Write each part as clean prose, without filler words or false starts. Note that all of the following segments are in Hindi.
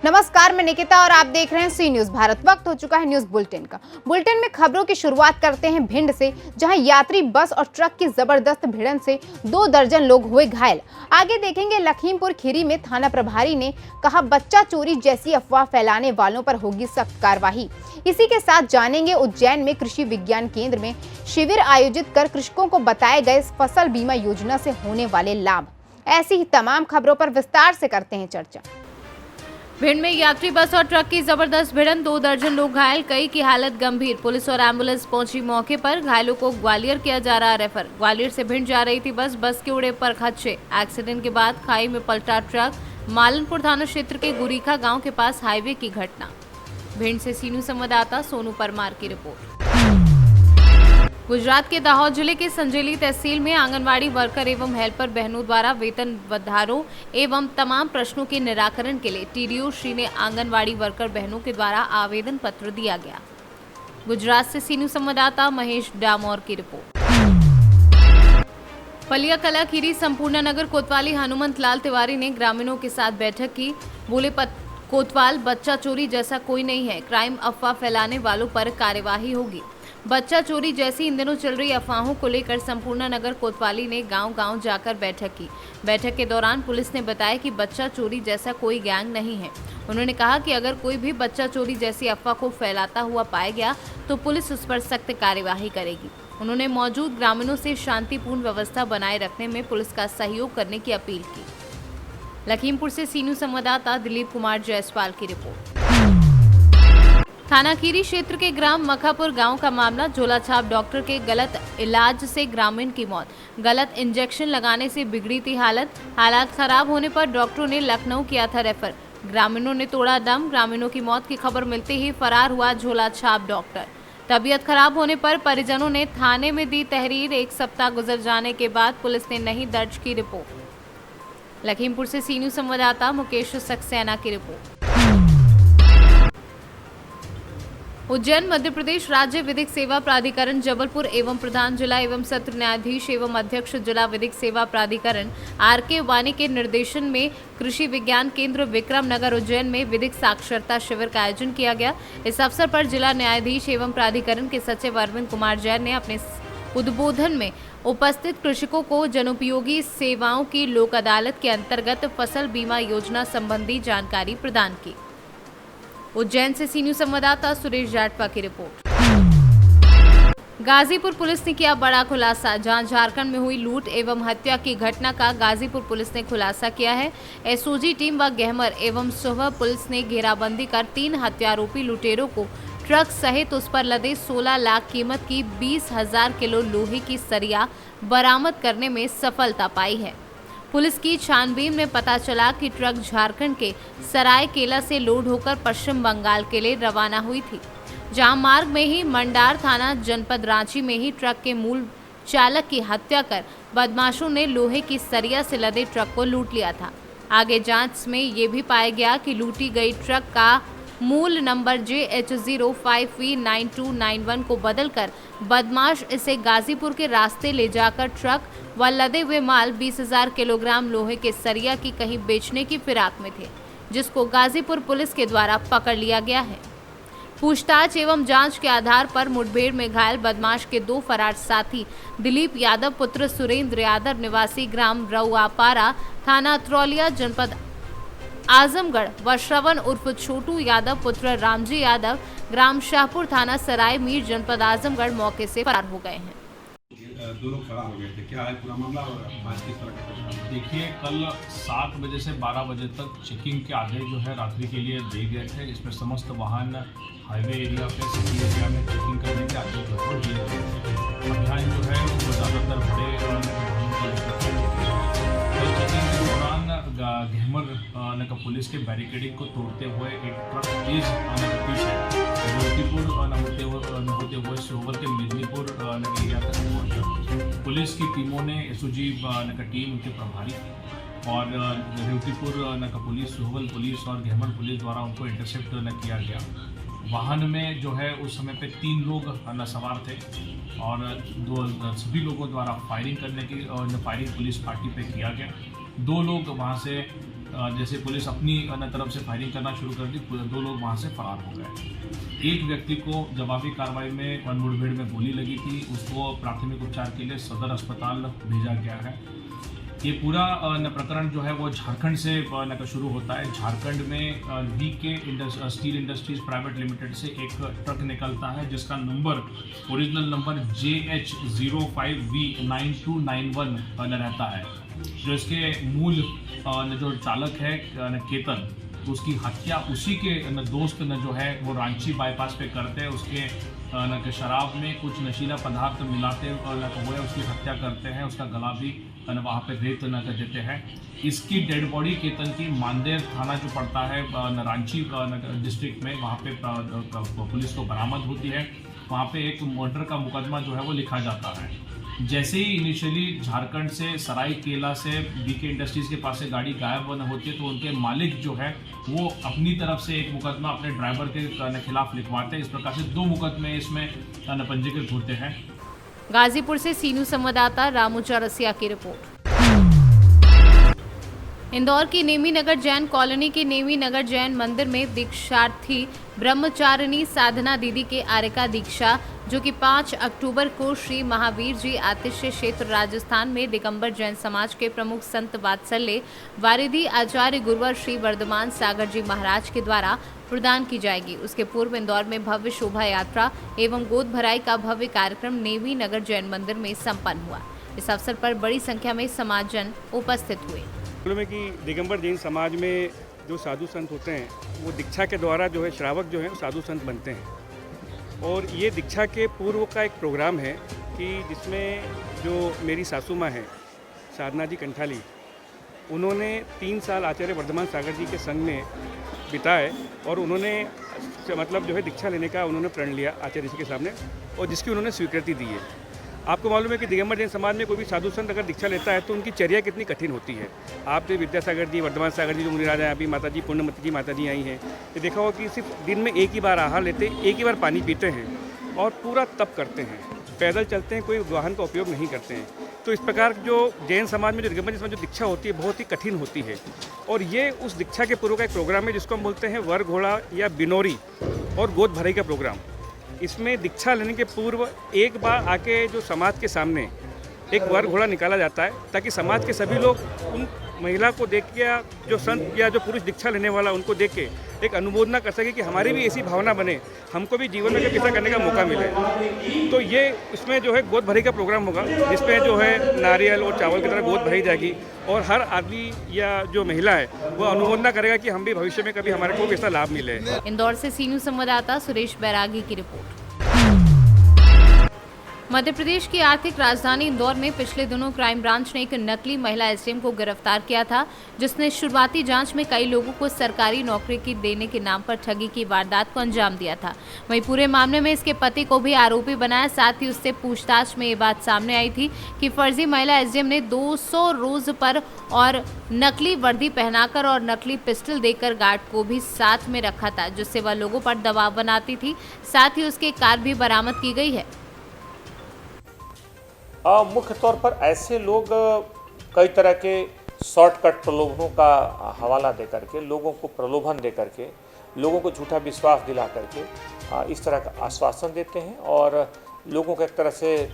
नमस्कार, मैं निकिता और आप देख रहे हैं सी न्यूज भारत। वक्त हो चुका है न्यूज बुलेटिन का। बुलेटिन में खबरों की शुरुआत करते हैं भिंड से, जहां यात्री बस और ट्रक की जबरदस्त भिड़ंत से 2 दर्जन लोग हुए घायल। आगे देखेंगे लखीमपुर खीरी में थाना प्रभारी ने कहा बच्चा चोरी जैसी अफवाह फैलाने वालों पर होगी सख्त कार्रवाई। इसी के साथ जानेंगे उज्जैन में कृषि विज्ञान केंद्र में शिविर आयोजित कर कृषकों को बताए गए फसल बीमा योजना से होने वाले लाभ। ऐसी ही तमाम खबरों पर विस्तार से करते हैं चर्चा। भिंड में यात्री बस और ट्रक की जबरदस्त भिड़ंत, 2 दर्जन लोग घायल, कई की हालत गंभीर। पुलिस और एम्बुलेंस पहुंची मौके पर। घायलों को ग्वालियर किया जा रहा रेफर। ग्वालियर से भिंड जा रही थी बस के उड़े पर खदशे। एक्सीडेंट के बाद खाई में पलटा ट्रक। मालनपुर थाना क्षेत्र के गुरीखा गांव के पास हाईवे की घटना। भिंड से सीनू संवाददाता सोनू परमार की रिपोर्ट। गुजरात के दाहोद जिले के संजेली तहसील में आंगनवाड़ी वर्कर एवं हेल्पर बहनों द्वारा वेतन वधारों एवं तमाम प्रश्नों के निराकरण के लिए टीडीओ श्री ने आंगनवाड़ी वर्कर बहनों के द्वारा आवेदन पत्र दिया गया। गुजरात से सीनू संवाददाता महेश डामोर की रिपोर्ट। पलिया कला खीरी संपूर्ण नगर कोतवाली हनुमंत लाल तिवारी ने ग्रामीणों के साथ बैठक की। बोले कोतवाल, बच्चा चोरी जैसा कोई नहीं है। क्राइम अफवाह फैलाने वालों पर कार्यवाही होगी। बच्चा चोरी जैसी इन दिनों चल रही अफवाहों को लेकर संपूर्ण नगर कोतवाली ने गांव-गांव जाकर बैठक की। बैठक के दौरान पुलिस ने बताया कि बच्चा चोरी जैसा कोई गैंग नहीं है। उन्होंने कहा कि अगर कोई भी बच्चा चोरी जैसी अफवाह को फैलाता हुआ पाया गया तो पुलिस उस पर सख्त कार्यवाही करेगी। उन्होंने मौजूद ग्रामीणों से शांतिपूर्ण व्यवस्था बनाए रखने में पुलिस का सहयोग करने की अपील की। लखीमपुर से सीनू संवाददाता दिलीप कुमार जायसवाल की रिपोर्ट। थाना खीरी क्षेत्र के ग्राम मखापुर गांव का मामला। झोलाछाप डॉक्टर के गलत इलाज से ग्रामीण की मौत। गलत इंजेक्शन लगाने से बिगड़ी थी हालात खराब होने पर डॉक्टरों ने लखनऊ किया था रेफर। ग्रामीणों ने तोड़ा दम। ग्रामीणों की मौत की खबर मिलते ही फरार हुआ झोलाछाप डॉक्टर। तबीयत खराब होने पर परिजनों ने थाने में दी तहरीर। 1 सप्ताह गुजर जाने के बाद पुलिस ने नहीं दर्ज की रिपोर्ट। लखीमपुर से सीनू संवाददाता मुकेश सक्सेना की रिपोर्ट। उज्जैन मध्य प्रदेश राज्य विधिक सेवा प्राधिकरण जबलपुर एवं प्रधान जिला एवं सत्र न्यायाधीश एवं अध्यक्ष जिला विधिक सेवा प्राधिकरण आर.के. वानी के निर्देशन में कृषि विज्ञान केंद्र विक्रम नगर उज्जैन में विधिक साक्षरता शिविर का आयोजन किया गया। इस अवसर पर जिला न्यायाधीश एवं प्राधिकरण के सचिव अरविंद कुमार जैन ने अपने उद्बोधन में उपस्थित कृषकों को जनोपयोगी सेवाओं की लोक अदालत के अंतर्गत फसल बीमा योजना संबंधी जानकारी प्रदान की। उज्जैन से सीनू संवाददाता सुरेश जाटवा की रिपोर्ट। गाजीपुर पुलिस ने किया बड़ा खुलासा। जहां झारखंड में हुई लूट एवं हत्या की घटना का गाजीपुर पुलिस ने खुलासा किया है। एसओजी टीम व गहमर एवं सुबह पुलिस ने घेराबंदी कर 3 हत्यारोपी लुटेरों को ट्रक सहित उस पर लदे 16 लाख कीमत की 20,000 किलो लोहे की सरिया बरामद करने में सफलता पाई है। पुलिस की छानबीन में पता चला कि ट्रक झारखंड के सरायकेला से लोड होकर पश्चिम बंगाल के लिए रवाना हुई थी, जहां मार्ग में ही मंडार थाना जनपद रांची में ही ट्रक के मूल चालक की हत्या कर बदमाशों ने लोहे की सरिया से लदे ट्रक को लूट लिया था। आगे जांच में ये भी पाया गया कि लूटी गई ट्रक का मूल नंबर JH05V9291 को बदलकर बदमाश इसे गाजीपुर के रास्ते ले जाकर ट्रक व लदे हुए माल 20,000 किलोग्राम लोहे के सरिया की कहीं बेचने की फिराक में थे, जिसको गाजीपुर पुलिस के द्वारा पकड़ लिया गया है। पूछताछ एवं जांच के आधार पर मुठभेड़ में घायल बदमाश के 2 फरार साथी दिलीप यादव पुत्र सुरेंद्र यादव निवासी ग्राम रउआपारा थाना अतरौलिया जनपद आजमगढ़ व श्रवण उर्फ छोटू यादव पुत्र रामजी यादव ग्राम शाहपुर थाना सराय मीर जनपद आजमगढ़ मौके से फरार हो गए हैं। 2 लोग फरार हो गए थे। क्या है पूरा मामला और आज किस तरह का? देखिए, कल 7 बजे से 12 बजे तक चेकिंग के आदेश जो है रात्रि के लिए दिए गए थे। इसमें समस्त वाहन हाईवे एरिया पे सिटी एरिया में चेकिंग करने के आदेश जो है दिए गए थे। अभियान जो है वो ज़्यादातर बड़े चेकिंग के दौरान घेमर का पुलिस के बैरिकेडिंग को तोड़ते हुए एक ट्रक तेज पीछे जोतीपुर होते हुए सोहल के मिदनीपुर एरिया तक पहुंचा। पुलिस की टीमों ने एसओजी का टीम उनके प्रभारी और जोतीपुर पुलिस, सोहल पुलिस और घेमर पुलिस द्वारा उनको इंटरसेप्ट किया गया। वाहन में जो है उस समय पे 3 लोग सवार थे और सभी लोगों द्वारा फायरिंग पुलिस पार्टी पे किया गया। दो लोग वहाँ से जैसे पुलिस अपनी तरफ से फायरिंग करना शुरू कर दी, दो लोग वहाँ से फरार हो गए। एक व्यक्ति को जवाबी कार्रवाई में मुठभेड़ में गोली लगी थी, उसको प्राथमिक उपचार के लिए सदर अस्पताल भेजा गया है। ये पूरा प्रकरण जो है वो झारखंड से शुरू होता है। झारखंड में VK steel industries private limited से एक ट्रक निकलता है जिसका नंबर ओरिजिनल नंबर JH05V9291 रहता है। जो इसके मूल जो चालक है केतन, उसकी हत्या उसी के दोस्त जो है वो रांची बाईपास पे करते हैं। उसके शराब में कुछ नशीला पदार्थ मिलाते हुए उसकी हत्या करते हैं। उसका गला भी वहाँ पे रेत कर देते हैं। इसकी डेड बॉडी केतन की मानदेर थाना जो पड़ता है रांची डिस्ट्रिक्ट में, वहाँ पे पुलिस को बरामद होती है। वहाँ पे एक मर्डर का मुकदमा जो है वो लिखा जाता है। जैसे ही इनिशियली झारखंड से सरायकेला से बीके इंडस्ट्रीज के पास से गाड़ी गायब होती है, तो उनके मालिक जो है वो अपनी तरफ से एक मुकदमा अपने ड्राइवर के खिलाफ लिखवाते हैं। इस प्रकार से 2 मुकदमे इसमें पंजीकृत होते हैं। गाजीपुर से सीनू संवाददाता रामू चौरसिया की रिपोर्ट। इंदौर की नेमी नगर जैन कॉलोनी के नेमी नगर जैन मंदिर में दीक्षार्थी ब्रह्मचारिणी साधना दीदी के आर्यका दीक्षा, जो कि 5 अक्टूबर को श्री महावीर जी आतिश्य क्षेत्र राजस्थान में दिगंबर जैन समाज के प्रमुख संत वात्सल्य वारिधि आचार्य गुरुवर श्री वर्धमान सागर जी महाराज के द्वारा प्रदान की जाएगी। उसके पूर्व इंदौर में भव्य शोभा यात्रा एवं गोद भराई का भव्य कार्यक्रम नेमी नगर जैन मंदिर में संपन्न हुआ। इस अवसर पर बड़ी संख्या में समाजजन उपस्थित हुए। में कि दिगंबर जैन समाज में जो साधु संत होते हैं वो दीक्षा के द्वारा जो है श्रावक जो है वो साधु संत बनते हैं। और ये दीक्षा के पूर्व का एक प्रोग्राम है कि जिसमें जो मेरी सासू माँ हैं साधना जी कंठाली, उन्होंने 3 साल आचार्य वर्धमान सागर जी के संग में बिताए और उन्होंने मतलब जो है दीक्षा लेने का उन्होंने प्रण लिया आचार्य जी के सामने, और जिसकी उन्होंने स्वीकृति दी है। आपको मालूम है कि दिगंबर जैन समाज में कोई भी साधु संत अगर दीक्षा लेता है तो उनकी चर्या कितनी कठिन होती है। आप जो विद्यासागर जी, वर्धमान सागर जी जो मुनिराज हैं, अभी माता जी पूर्णमती जी माता जी आई हैं, ये देखा हो कि सिर्फ दिन में एक ही बार आहार लेते, एक ही बार पानी पीते हैं और पूरा तप करते हैं, पैदल चलते हैं, कोई वाहन का उपयोग नहीं करते हैं। तो इस प्रकार जो जैन समाज में जो दिगंबर जैन जो दीक्षा होती है बहुत ही कठिन होती है। और ये उस दीक्षा के पूर्व का एक प्रोग्राम है जिसको हम बोलते हैं वर घोड़ा या बिनोरी और गोद भराई का प्रोग्राम। इसमें दीक्षा लेने के पूर्व एक बार आके जो समाज के सामने एक वर घोड़ा निकाला जाता है ताकि समाज के सभी लोग उन महिला को देख के या जो संत या जो पुरुष दीक्षा लेने वाला उनको देख के एक अनुमोदना कर सके कि हमारी भी ऐसी भावना बने, हमको भी जीवन में ऐसा करने का मौका मिले। तो ये इसमें जो है गोद भराई का प्रोग्राम होगा जिसमें जो है नारियल और चावल की तरह गोद भराई जाएगी और हर आदमी या जो महिला है वो अनुमोदना करेगा कि हम भी भविष्य में कभी हमारे को ऐसा लाभ मिले। इंदौर से सीनू संवाददाता सुरेश बैरागी की रिपोर्ट। मध्य प्रदेश की आर्थिक राजधानी इंदौर में पिछले दिनों क्राइम ब्रांच ने एक नकली महिला एसडीएम को गिरफ्तार किया था, जिसने शुरुआती जांच में कई लोगों को सरकारी नौकरी की देने के नाम पर ठगी की वारदात को अंजाम दिया था। वहीं पूरे मामले में इसके पति को भी आरोपी बनाया। साथ ही उससे पूछताछ में ये बात सामने आई थी कि फर्जी महिला एसडीएम ने 200 रोज पर और नकली वर्दी पहनाकर और नकली पिस्टल देकर गार्ड को भी साथ में रखा था, जिससे वह लोगों पर दबाव बनाती थी। साथ ही उसकी कार भी बरामद की गई है। मुख्य तौर पर ऐसे लोग कई तरह के शॉर्टकट प्रलोभनों का हवाला दे करके, लोगों को प्रलोभन दे करके, लोगों को झूठा विश्वास दिला करके इस तरह का आश्वासन देते हैं और लोगों का एक तरह से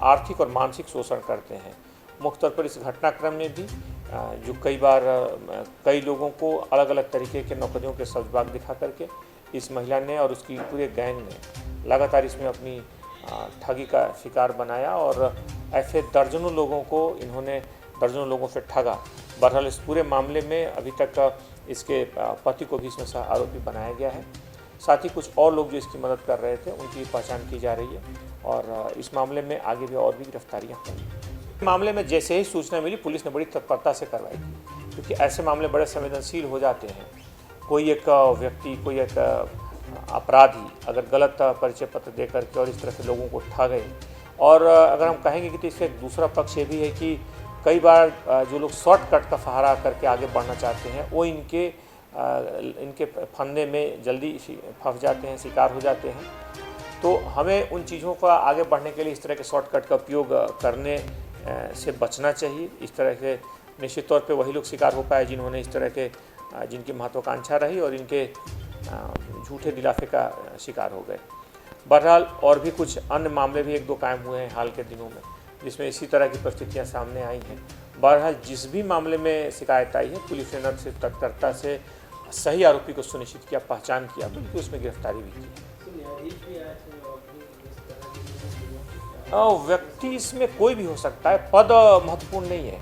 आर्थिक और मानसिक शोषण करते हैं। मुख्य तौर पर इस घटनाक्रम में भी जो कई बार कई लोगों को अलग अलग तरीके के नौकरियों के सब्जाग दिखा करके इस महिला ने और उसकी पूरे गैंग ने लगातार इसमें अपनी ठगी का शिकार बनाया और ऐसे दर्जनों लोगों को इन्होंने दर्जनों लोगों से ठगा। बहरहाल इस पूरे मामले में अभी तक इसके पति को भी इसमें से आरोपी बनाया गया है। साथ ही कुछ और लोग जो इसकी मदद कर रहे थे उनकी पहचान की जा रही है और इस मामले में आगे भी और भी गिरफ्तारियाँ होंगी। मामले में जैसे ही सूचना मिली पुलिस ने बड़ी तत्परता से कार्रवाई की, क्योंकि ऐसे मामले बड़े संवेदनशील हो जाते हैं। कोई एक व्यक्ति, कोई एक अपराधी अगर गलत परिचय पत्र दे करके और इस तरह से लोगों को ठगे, और अगर हम कहेंगे कि तो इसका एक दूसरा पक्ष ये भी है कि कई बार जो लोग शॉर्टकट का सहारा करके आगे बढ़ना चाहते हैं वो इनके फंदे में जल्दी फंस जाते हैं, शिकार हो जाते हैं। तो हमें उन चीज़ों का आगे बढ़ने के लिए इस तरह के शॉर्टकट का उपयोग करने से बचना चाहिए। इस तरह के निश्चित तौर पे वही लोग शिकार हो पाए जिन्होंने इस तरह के जिनकी महत्वाकांक्षा रही और इनके झूठे दिलाफे का शिकार हो गए। बहरहाल और भी कुछ अन्य मामले भी 1-2 कायम हुए हैं हाल के दिनों में जिसमें इसी तरह की परिस्थितियां सामने आई हैं। बहरहाल जिस भी मामले में शिकायत आई है पुलिस ने न सिर्फ तत्परता से सही आरोपी को सुनिश्चित किया, पहचान किया, बल्कि उसमें गिरफ्तारी भी की। व्यक्ति इसमें कोई भी हो सकता है, पद महत्वपूर्ण नहीं है।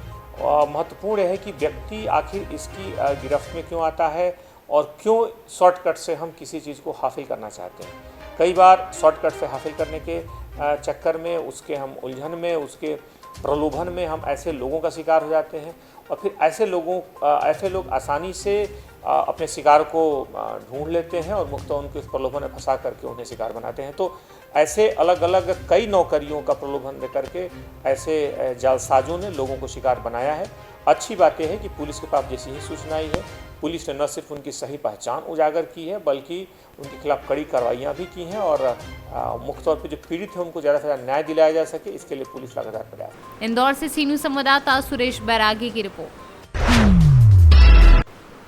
महत्वपूर्ण है कि व्यक्ति आखिर इसकी गिरफ्त में क्यों आता है और क्यों शॉर्टकट से हम किसी चीज़ को हासिल करना चाहते हैं। कई बार शॉर्टकट से हासिल करने के चक्कर में, उसके हम उलझन में, उसके प्रलोभन में हम ऐसे लोगों का शिकार हो जाते हैं और फिर ऐसे लोग आसानी से अपने शिकार को ढूंढ लेते हैं और मुख्यतः उनके उस प्रलोभन में फंसा करके उन्हें शिकार बनाते हैं। तो ऐसे अलग अलग कई नौकरियों का प्रलोभन दे करके ऐसे जालसाजों ने लोगों को शिकार बनाया है। अच्छी बात यह है कि पुलिस के पास जैसी ही सूचना आई है, पुलिस ने न सिर्फ उनकी सही पहचान उजागर की है बल्कि उनके खिलाफ कड़ी कार्रवाइयाँ भी की हैं और मुख्य तौर पर जो पीड़ित हैं उनको ज़्यादा से ज़्यादा न्याय दिलाया जा सके, इसके लिए पुलिस लगातार प्रयास। इंदौर से सी न्यूज़ संवाददाता सुरेश बैरागी की रिपोर्ट।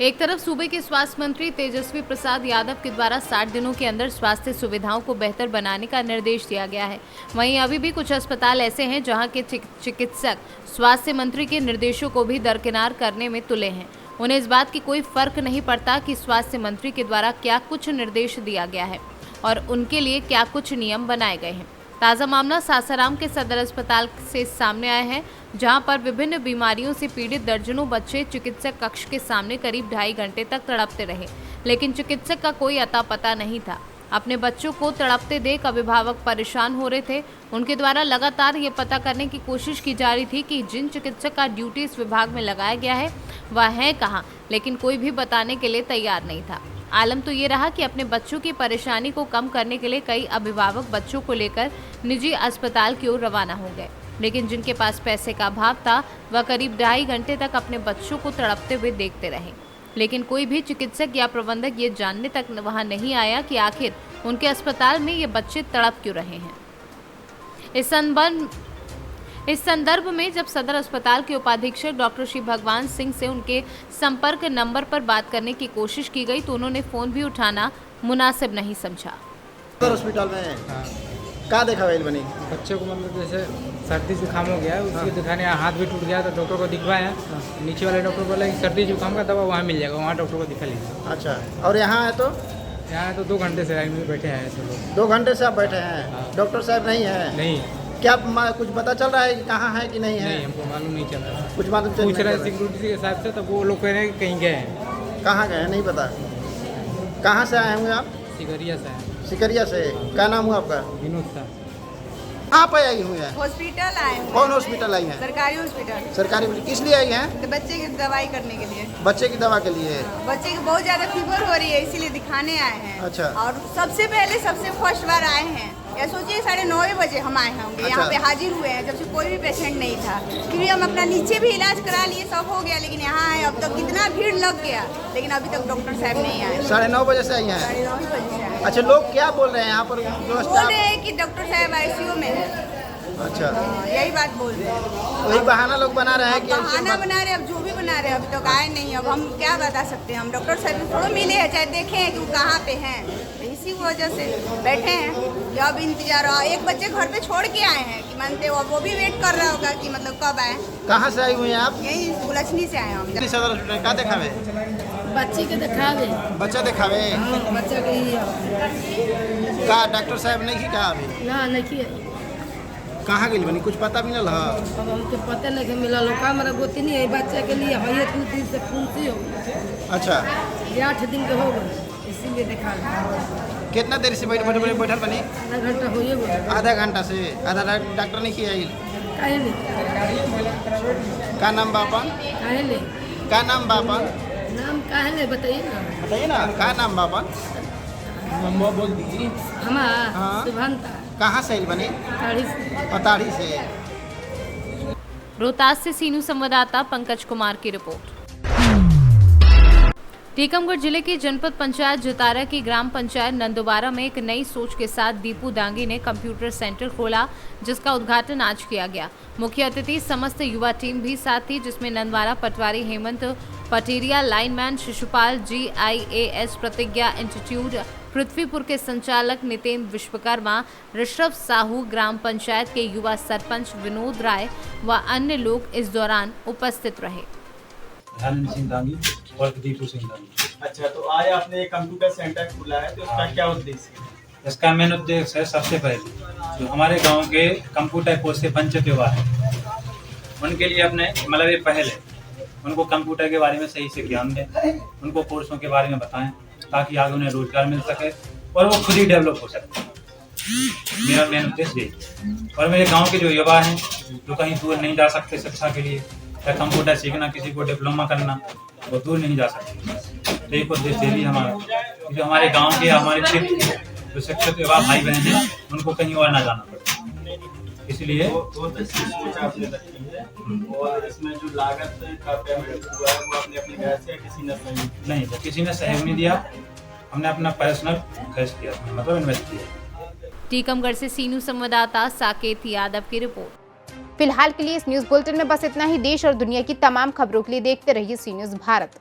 एक तरफ सूबे के स्वास्थ्य मंत्री तेजस्वी प्रसाद यादव के द्वारा 60 दिनों के अंदर स्वास्थ्य सुविधाओं को बेहतर बनाने का निर्देश दिया गया है, वहीं अभी भी कुछ अस्पताल ऐसे हैं जहां के चिकित्सक स्वास्थ्य मंत्री के निर्देशों को भी दरकिनार करने में तुले हैं। उन्हें इस बात की कोई फर्क नहीं पड़ता कि स्वास्थ्य मंत्री के द्वारा क्या कुछ निर्देश दिया गया है और उनके लिए क्या कुछ नियम बनाए गए हैं। ताज़ा मामला सासाराम के सदर अस्पताल से सामने आया है, जहां पर विभिन्न बीमारियों से पीड़ित दर्जनों बच्चे चिकित्सक कक्ष के सामने करीब 2.5 घंटे तक तड़पते रहे, लेकिन चिकित्सक का कोई अता पता नहीं था। अपने बच्चों को तड़पते देख अभिभावक परेशान हो रहे थे। उनके द्वारा लगातार ये पता करने की कोशिश की जा रही थी कि जिन चिकित्सक का ड्यूटी इस विभाग में लगाया गया है वह है कहाँ, लेकिन कोई भी बताने के लिए तैयार नहीं था। आलम तो ये रहा कि अपने बच्चों की परेशानी को कम करने के लिए कई अभिभावक बच्चों को लेकर निजी अस्पताल की ओर रवाना हो गए, लेकिन जिनके पास पैसे का अभाव था वह करीब 2.5 घंटे तक अपने बच्चों को तड़पते हुए देखते रहे, लेकिन कोई भी चिकित्सक या प्रबंधक ये जानने तक वहां नहीं आया कि आखिर उनके अस्पताल में ये बच्चे तड़प क्यों रहे हैं। इस संदर्भ में जब सदर अस्पताल के उपाधीक्षक डॉक्टर श्री भगवान सिंह से उनके संपर्क नंबर पर बात करने की कोशिश की गई तो उन्होंने फ़ोन भी उठाना मुनासिब नहीं समझा। हॉस्पिटल में क्या देखा वेल बनी बच्चे को मतलब जैसे सर्दी जुकाम हो गया है, उसके दिखाने हाथ भी टूट गया तो डॉक्टर को दिखवाया। नीचे वाले डॉक्टर बोला कि सर्दी जुकाम का दवा वहाँ मिल जाएगा, वहाँ डॉक्टर को दिखा लीजिए। अच्छा, और यहाँ है तो 2 घंटे से लाइन में बैठे हैं ऐसे लोग। 2 घंटे से आप बैठे हैं, डॉक्टर साहब नहीं है? नहीं। क्या कुछ पता चल रहा है कि कहाँ है कि नहीं है? नहीं, हमको मालूम नहीं चल रहा। कुछ मालूम पूछ रहे हैं सिक्योरिटी के हिसाब से, तो वो लोग कह रहे हैं कि कहीं गए हैं। कहाँ गए हैं नहीं पता। कहाँ से आए होंगे आप? सिकरिया से हैं। सिकरिया से। क्या नाम हुआ आपका? विनोद साहब। कहाँ पे आई हुई है? हॉस्पिटल आए हैं। कौन हॉस्पिटल आई है? सरकारी हॉस्पिटल। सरकारी हॉस्पिटल किस लिए आई हैं? तो बच्चे की दवाई करने के लिए। बच्चे की दवा के लिए। बच्चे की बहुत ज़्यादा फीवर हो रही है, इसीलिए दिखाने आए हैं। अच्छा। और सबसे फर्स्ट बार आए हैं, या सोचिए 9:30 बजे हम आए होंगे। अच्छा। यहाँ पे हाजिर हुए हैं जब से कोई भी पेशेंट नहीं था, फिर हम अपना नीचे भी इलाज करा लिए, सब हो गया, लेकिन यहाँ आए अब तक कितना भीड़ लग गया, लेकिन अभी तक डॉक्टर साहब नहीं आए। 9:30 बजे से आई हैं? 9:30 बजे से आए। अच्छा, लोग क्या बोल रहे हैं यहाँ पर? बोल रहे हैं कि डॉक्टर साहब ICU में है। अच्छा, यही बात बोल रहे हैं। वही बहाना लोग बना रहे हैं कि बहाना बना रहे हैं, अब जो भी बना रहे हैं, अभी तक आए नहीं। अब हम क्या बता सकते हैं, हम डॉक्टर साहब से थोड़ा मिले हैं, चाहे देखे हैं कि वो कहाँ पे हैं, तो इसी वजह से बैठे हैं कि अब इंतजार। एक बच्चे घर पे छोड़ के आए हैं कि मानते हो, वो भी वेट कर रहा होगा कि मतलब कब आए। कहाँ से आई हुई हैं आप? यही गुलछनी से आए हम। सदर हॉस्पिटल क्या देखावे? बच्ची के दिखावे। बच्चा दिखावे? बच्चा के ही का डॉक्टर साहब नहीं की कहा अभी? ना नहीं। कहाँ गई बनी कुछ पता भी नहीं लगा? अब हमको पता नहीं मिला लोग मेरा गोती नहीं है, बच्चे के लिए है 2 दिन से फुंसी हो गई। अच्छा, ये 8 दिन के हो गए, इसीलिए दिखा। कितना देर से बैठल बनी? आधा घंटा हो गया। आधा घंटा से? आधा डॉक्टर नहीं किया? काहे नहीं? का नाम बापन? काहे नहीं? का नाम बापन? नाम काहे नहीं बताइए ना। बताइए ना, का नाम बापन? हमारा हाँ। सुभंता। कहाँ से आई बनी? पताड़ी से। रोहतास से सीनू संवाददाता पंकज कुमार की रिपोर्ट। टीकमगढ़ जिले की जनपद पंचायत जतारा की ग्राम पंचायत नंदोबारा में एक नई सोच के साथ दीपू दांगी ने कंप्यूटर सेंटर खोला, जिसका उद्घाटन आज किया गया। मुख्य अतिथि समस्त युवा टीम भी साथ थी, जिसमें नंदवारा पटवारी हेमंत पटेरिया, लाइनमैन शिशुपाल, GIAS प्रतिज्ञा इंस्टीट्यूट पृथ्वीपुर के संचालक नितेन विश्वकर्मा, ऋषभ साहू, ग्राम पंचायत के युवा सरपंच विनोद राय व अन्य लोग इस दौरान उपस्थित रहे। सिंह दांगी और दीपू सिंह दांगी। अच्छा, तो आज आपने एक कंप्यूटर सेंटर खोला है, तो उसका क्या उद्देश्य है? इसका मेन उद्देश्य है, सबसे पहले जो हमारे गांव के कंप्यूटर कोर्स से वंचित युवा है, उनके लिए अपने मतलब ये पहल है, उनको कंप्यूटर के बारे में सही से ज्ञान दें, उनको कोर्सों के बारे में बताएं, ताकि आगे उन्हें रोजगार मिल सके और वो खुद ही डेवलप हो सके। मेरा मेन उद्देश्य यही। और मेरे गाँव के जो युवा हैं, जो कहीं दूर नहीं जा सकते शिक्षा के लिए, या कंप्यूटर सीखना, किसी को डिप्लोमा करना, वो दूर नहीं जा सकते, तो एक उद्देश्य भी हमारा, जो हमारे गांव के, हमारे क्षेत्र के जो शिक्षित युवा भाई बहन हैं, उनको कहीं और ना जाना पड़े, इसलिए बहुत अच्छी सोच आपने रखी है। और इसमें जो लागत का पेमेंट हुआ है, वो आपने अपने घर से किसी ने सहयोग नहीं, तो किसी ने सहयोग नहीं दिया, हमने अपना पर्सनल खर्च किया, मतलब इन्वेस्ट किया। टीकमगढ़ से सी न्यूज़ संवाददाता साकेत यादव की रिपोर्ट। फिलहाल के लिए इस न्यूज बुलेटिन में बस इतना ही। देश और दुनिया की तमाम खबरों के लिए देखते रहिए सी न्यूज भारत।